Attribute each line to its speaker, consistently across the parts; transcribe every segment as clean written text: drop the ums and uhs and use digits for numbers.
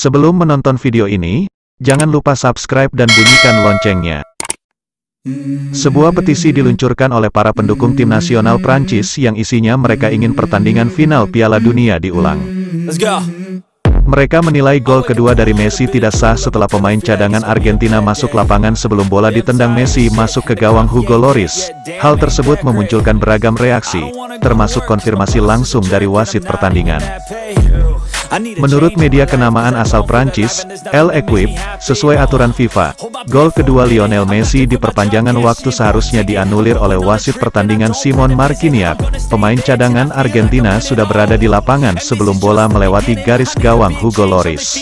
Speaker 1: Sebelum menonton video ini, jangan lupa subscribe dan bunyikan loncengnya. Sebuah petisi diluncurkan oleh para pendukung tim nasional Prancis yang isinya mereka ingin pertandingan final Piala Dunia diulang. Mereka menilai gol kedua dari Messi tidak sah setelah pemain cadangan Argentina masuk lapangan sebelum bola ditendang Messi masuk ke gawang Hugo Lloris. Hal tersebut memunculkan beragam reaksi, termasuk konfirmasi langsung dari wasit pertandingan. Menurut media kenamaan asal Prancis, L'Equipe, sesuai aturan FIFA, gol kedua Lionel Messi di perpanjangan waktu seharusnya dianulir oleh wasit pertandingan Simon Marquinhos. Pemain cadangan Argentina sudah berada di lapangan sebelum bola melewati garis gawang Hugo Lloris.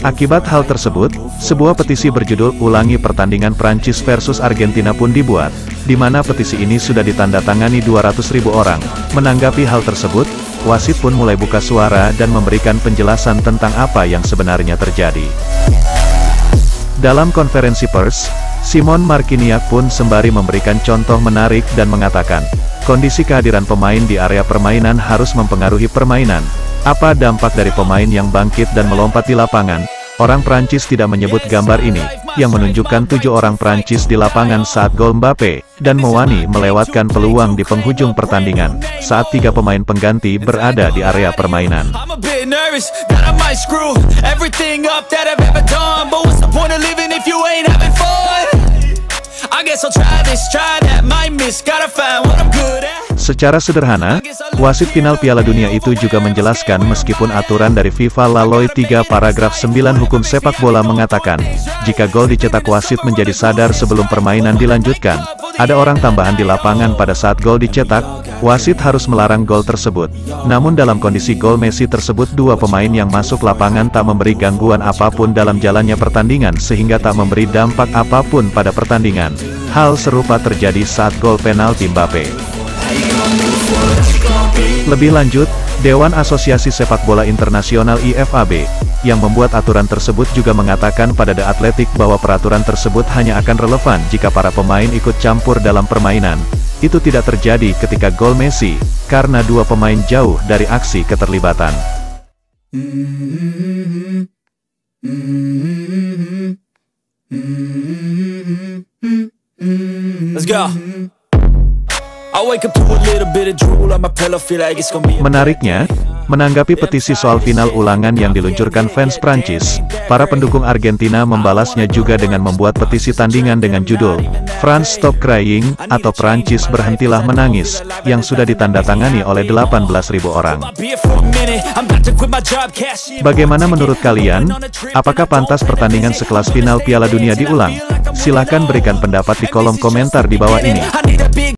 Speaker 1: Akibat hal tersebut, sebuah petisi berjudul "Ulangi Pertandingan Prancis versus Argentina" pun dibuat, di mana petisi ini sudah ditandatangani 200.000 orang. Menanggapi hal tersebut, wasit pun mulai buka suara dan memberikan penjelasan tentang apa yang sebenarnya terjadi. Dalam konferensi pers, Simon Marquinhos pun sembari memberikan contoh menarik dan mengatakan, kondisi kehadiran pemain di area permainan harus mempengaruhi permainan. Apa dampak dari pemain yang bangkit dan melompat di lapangan? Orang Prancis tidak menyebut gambar ini, yang menunjukkan 7 orang Prancis di lapangan saat gol Mbappe, dan Mouani melewatkan peluang di penghujung pertandingan, saat 3 pemain pengganti berada di area permainan. Secara sederhana, wasit final Piala Dunia itu juga menjelaskan meskipun aturan dari FIFA Laloi 3 paragraf 9 hukum sepak bola mengatakan, jika gol dicetak wasit menjadi sadar sebelum permainan dilanjutkan, ada orang tambahan di lapangan pada saat gol dicetak, wasit harus melarang gol tersebut. Namun dalam kondisi gol Messi tersebut 2 pemain yang masuk lapangan tak memberi gangguan apapun dalam jalannya pertandingan sehingga tak memberi dampak apapun pada pertandingan. Hal serupa terjadi saat gol penalti Mbappe. Lebih lanjut, Dewan Asosiasi Sepak Bola Internasional IFAB, yang membuat aturan tersebut juga mengatakan pada The Athletic bahwa peraturan tersebut hanya akan relevan jika para pemain ikut campur dalam permainan. Itu tidak terjadi ketika gol Messi, karena 2 pemain jauh dari aksi keterlibatan.
Speaker 2: Let's go.
Speaker 1: Menariknya, menanggapi petisi soal final ulangan yang diluncurkan fans Prancis, para pendukung Argentina membalasnya juga dengan membuat petisi tandingan dengan judul "France Stop Crying" atau Prancis Berhentilah Menangis, yang sudah ditandatangani oleh 18.000 orang. Bagaimana menurut kalian? Apakah pantas pertandingan sekelas final Piala Dunia diulang? Silahkan berikan pendapat di kolom komentar di bawah ini.